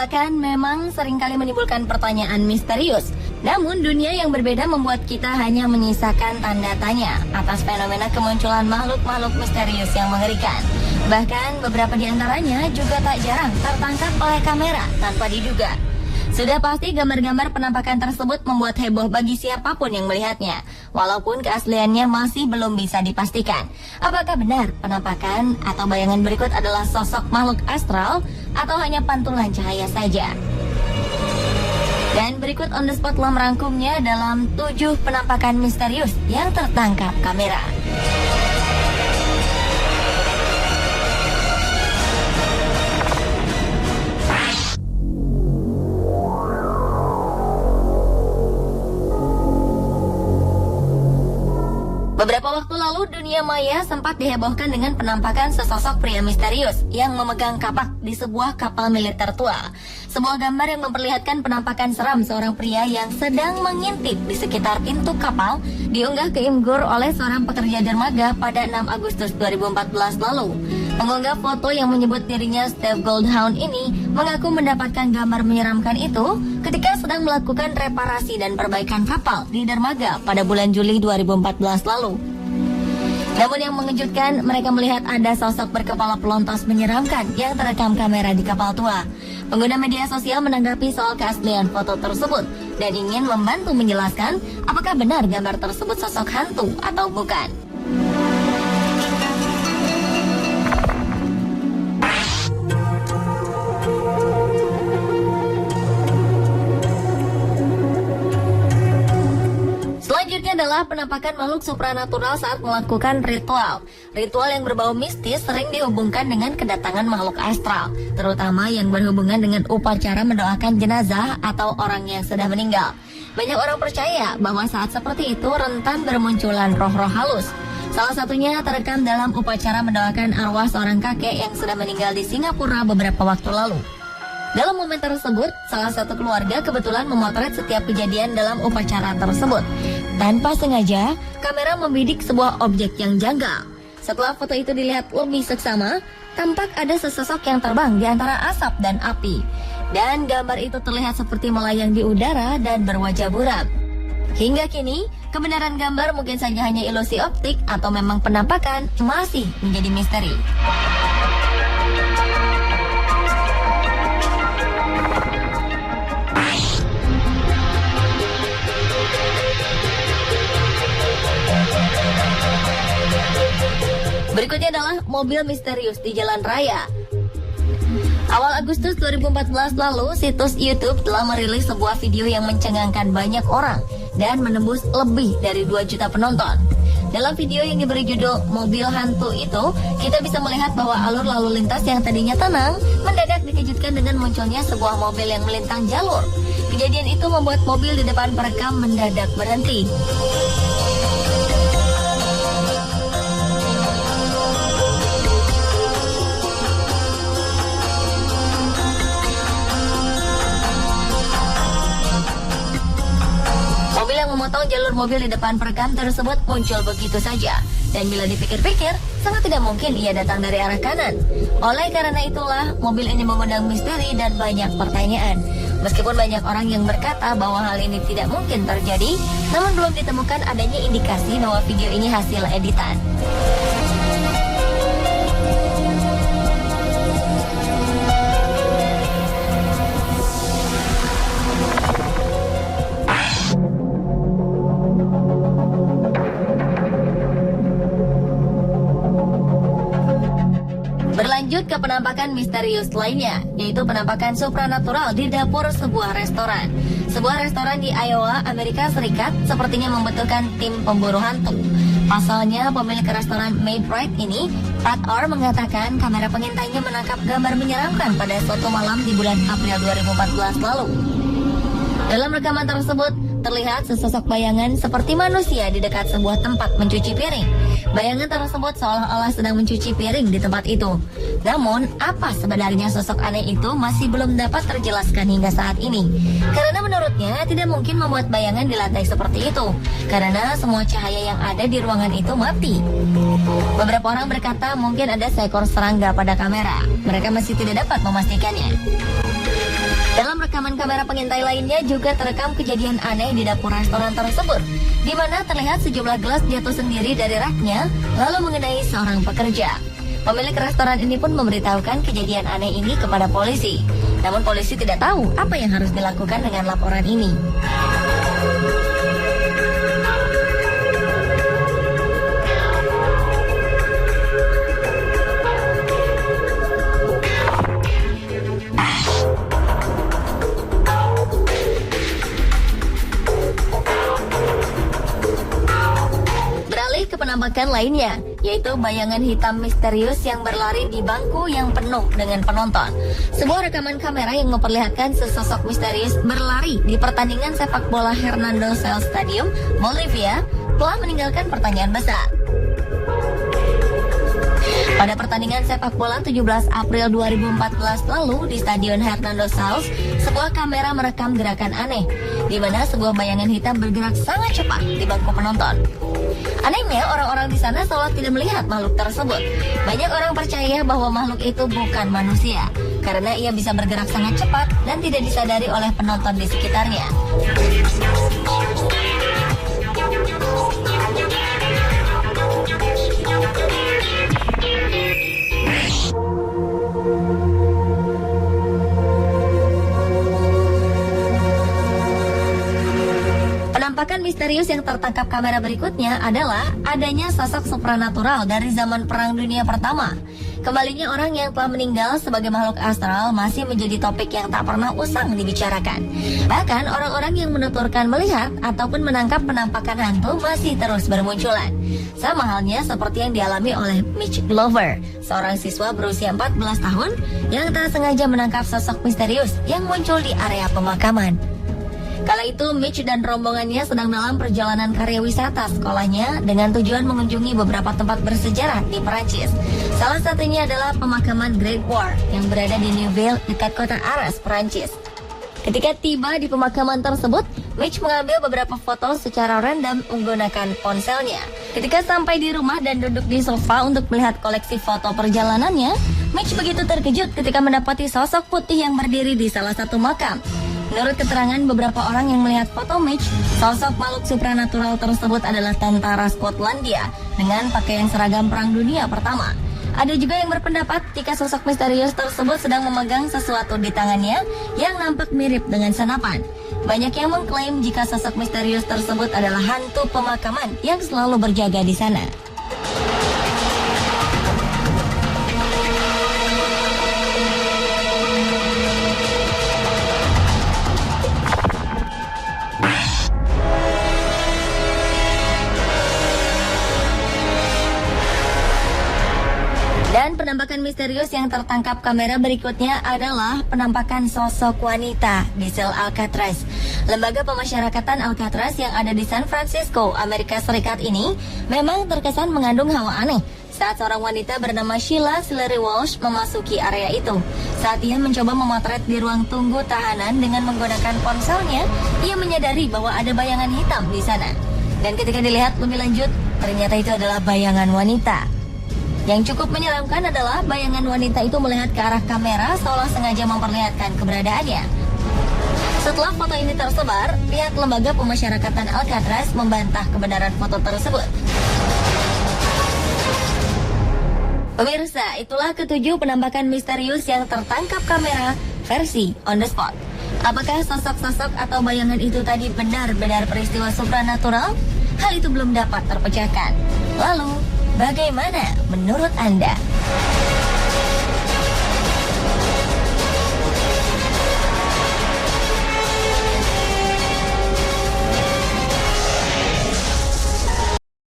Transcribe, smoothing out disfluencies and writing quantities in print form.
Penampakan memang seringkali menimbulkan pertanyaan misterius. Namun dunia yang berbeda membuat kita hanya menyisakan tanda tanya atas fenomena kemunculan makhluk-makhluk misterius yang mengerikan. Bahkan beberapa di antaranya juga tak jarang tertangkap oleh kamera tanpa diduga. Sudah pasti gambar-gambar penampakan tersebut membuat heboh bagi siapapun yang melihatnya, walaupun keasliannya masih belum bisa dipastikan. Apakah benar penampakan atau bayangan berikut adalah sosok makhluk astral atau hanya pantulan cahaya saja? Dan berikut on the spot telah merangkumnya dalam 7 penampakan misterius yang tertangkap kamera. Beberapa waktu lalu dunia maya sempat dihebohkan dengan penampakan sesosok pria misterius yang memegang kapak di sebuah kapal militer tua. Sebuah gambar yang memperlihatkan penampakan seram seorang pria yang sedang mengintip di sekitar pintu kapal diunggah ke Imgur oleh seorang pekerja dermaga pada 6 Agustus 2014 lalu. Pengunggah foto yang menyebut dirinya Steve Goldhound ini mengaku mendapatkan gambar menyeramkan itu ketika sedang melakukan reparasi dan perbaikan kapal di dermaga pada bulan Juli 2014 lalu. Namun yang mengejutkan, mereka melihat ada sosok berkepala pelontos menyeramkan yang terekam kamera di kapal tua. Pengguna media sosial menanggapi soal keaslian foto tersebut dan ingin membantu menjelaskan apakah benar gambar tersebut sosok hantu atau bukan. Selanjutnya adalah penampakan makhluk supranatural saat melakukan ritual. Ritual yang berbau mistis sering dihubungkan dengan kedatangan makhluk astral, terutama yang berhubungan dengan upacara mendoakan jenazah atau orang yang sudah meninggal. Banyak orang percaya bahwa saat seperti itu rentan bermunculan roh-roh halus. Salah satunya terekam dalam upacara mendoakan arwah seorang kakek yang sudah meninggal di Singapura beberapa waktu lalu. Dalam momen tersebut, salah satu keluarga kebetulan memotret setiap kejadian dalam upacara tersebut. Tanpa sengaja, kamera membidik sebuah objek yang janggal. Setelah foto itu dilihat lebih seksama, tampak ada sesosok yang terbang di antara asap dan api. Dan gambar itu terlihat seperti melayang di udara dan berwajah buram. Hingga kini, kebenaran gambar mungkin saja hanya ilusi optik atau memang penampakan masih menjadi misteri. Berikutnya adalah mobil misterius di jalan raya. Awal Agustus 2014 lalu, situs YouTube telah merilis sebuah video yang mencengangkan banyak orang dan menembus lebih dari 2 juta penonton. Dalam video yang diberi judul Mobil Hantu itu, kita bisa melihat bahwa alur lalu lintas yang tadinya tenang mendadak dikejutkan dengan munculnya sebuah mobil yang melintang jalur. Kejadian itu membuat mobil di depan perekam mendadak berhenti. Memotong jalur mobil di depan perekam tersebut muncul begitu saja. Dan bila dipikir-pikir, sangat tidak mungkin ia datang dari arah kanan. Oleh karena itulah, mobil ini mengundang misteri dan banyak pertanyaan. Meskipun banyak orang yang berkata bahwa hal ini tidak mungkin terjadi, namun belum ditemukan adanya indikasi bahwa video ini hasil editan. Berlanjut ke penampakan misterius lainnya, yaitu penampakan supranatural di dapur sebuah restoran. Sebuah restoran di Iowa, Amerika Serikat sepertinya membutuhkan tim pemburu hantu. Pasalnya, pemilik restoran Made Right ini, Pat Orr, mengatakan kamera pengintainya menangkap gambar menyeramkan pada suatu malam di bulan April 2014 lalu. Dalam rekaman tersebut, terlihat sesosok bayangan seperti manusia di dekat sebuah tempat mencuci piring. Bayangan tersebut seolah-olah sedang mencuci piring di tempat itu. Namun, apa sebenarnya sosok aneh itu masih belum dapat terjelaskan hingga saat ini. Karena menurutnya tidak mungkin membuat bayangan di lantai seperti itu, karena semua cahaya yang ada di ruangan itu mati. Beberapa orang berkata mungkin ada seekor serangga pada kamera. Mereka masih tidak dapat memastikannya. Dalam rekaman kamera pengintai lainnya juga terekam kejadian aneh di dapur restoran tersebut, di mana terlihat sejumlah gelas jatuh sendiri dari raknya lalu mengenai seorang pekerja. Pemilik restoran ini pun memberitahukan kejadian aneh ini kepada polisi. Namun polisi tidak tahu apa yang harus dilakukan dengan laporan ini. Penampakan lainnya, yaitu bayangan hitam misterius yang berlari di bangku yang penuh dengan penonton. Sebuah rekaman kamera yang memperlihatkan sesosok misterius berlari di pertandingan sepak bola Hernando Siles Stadium, Bolivia, telah meninggalkan pertanyaan besar. Pada pertandingan sepak bola 17 April 2014 lalu di Stadion Hernando Siles, sebuah kamera merekam gerakan aneh, di mana sebuah bayangan hitam bergerak sangat cepat di bangku penonton. Anehnya, orang-orang di sana seolah tidak melihat makhluk tersebut. Banyak orang percaya bahwa makhluk itu bukan manusia, karena ia bisa bergerak sangat cepat dan tidak disadari oleh penonton di sekitarnya. Penampakan misterius yang tertangkap kamera berikutnya adalah adanya sosok supranatural dari zaman Perang Dunia Pertama. Kembalinya orang yang telah meninggal sebagai makhluk astral masih menjadi topik yang tak pernah usang dibicarakan. Bahkan orang-orang yang menuturkan melihat ataupun menangkap penampakan hantu masih terus bermunculan. Sama halnya seperti yang dialami oleh Mitch Glover, seorang siswa berusia 14 tahun yang tak sengaja menangkap sosok misterius yang muncul di area pemakaman. Kala itu, Mitch dan rombongannya sedang dalam perjalanan karya wisata sekolahnya dengan tujuan mengunjungi beberapa tempat bersejarah di Perancis. Salah satunya adalah pemakaman Great War yang berada di Neuville dekat kota Arras, Perancis. Ketika tiba di pemakaman tersebut, Mitch mengambil beberapa foto secara random menggunakan ponselnya. Ketika sampai di rumah dan duduk di sofa untuk melihat koleksi foto perjalanannya, Mitch begitu terkejut ketika mendapati sosok putih yang berdiri di salah satu makam. Menurut keterangan beberapa orang yang melihat foto Mitch, sosok makhluk supranatural tersebut adalah tentara Skotlandia dengan pakaian seragam Perang Dunia Pertama. Ada juga yang berpendapat jika sosok misterius tersebut sedang memegang sesuatu di tangannya yang nampak mirip dengan senapan. Banyak yang mengklaim jika sosok misterius tersebut adalah hantu pemakaman yang selalu berjaga di sana. Dan penampakan misterius yang tertangkap kamera berikutnya adalah penampakan sosok wanita di sel Alcatraz. Lembaga pemasyarakatan Alcatraz yang ada di San Francisco, Amerika Serikat ini memang terkesan mengandung hawa aneh saat seorang wanita bernama Sheila Sillery Walsh memasuki area itu. Saat ia mencoba memotret di ruang tunggu tahanan dengan menggunakan ponselnya, ia menyadari bahwa ada bayangan hitam di sana. Dan ketika dilihat lebih lanjut, ternyata itu adalah bayangan wanita. Yang cukup menyeramkan adalah bayangan wanita itu melihat ke arah kamera seolah sengaja memperlihatkan keberadaannya. Setelah foto ini tersebar, pihak lembaga pemasyarakatan Alcatraz membantah kebenaran foto tersebut. Pemirsa, itulah ketujuh penampakan misterius yang tertangkap kamera versi on the spot. Apakah sosok-sosok atau bayangan itu tadi benar-benar peristiwa supranatural? Hal itu belum dapat terpecahkan. Lalu, bagaimana menurut Anda?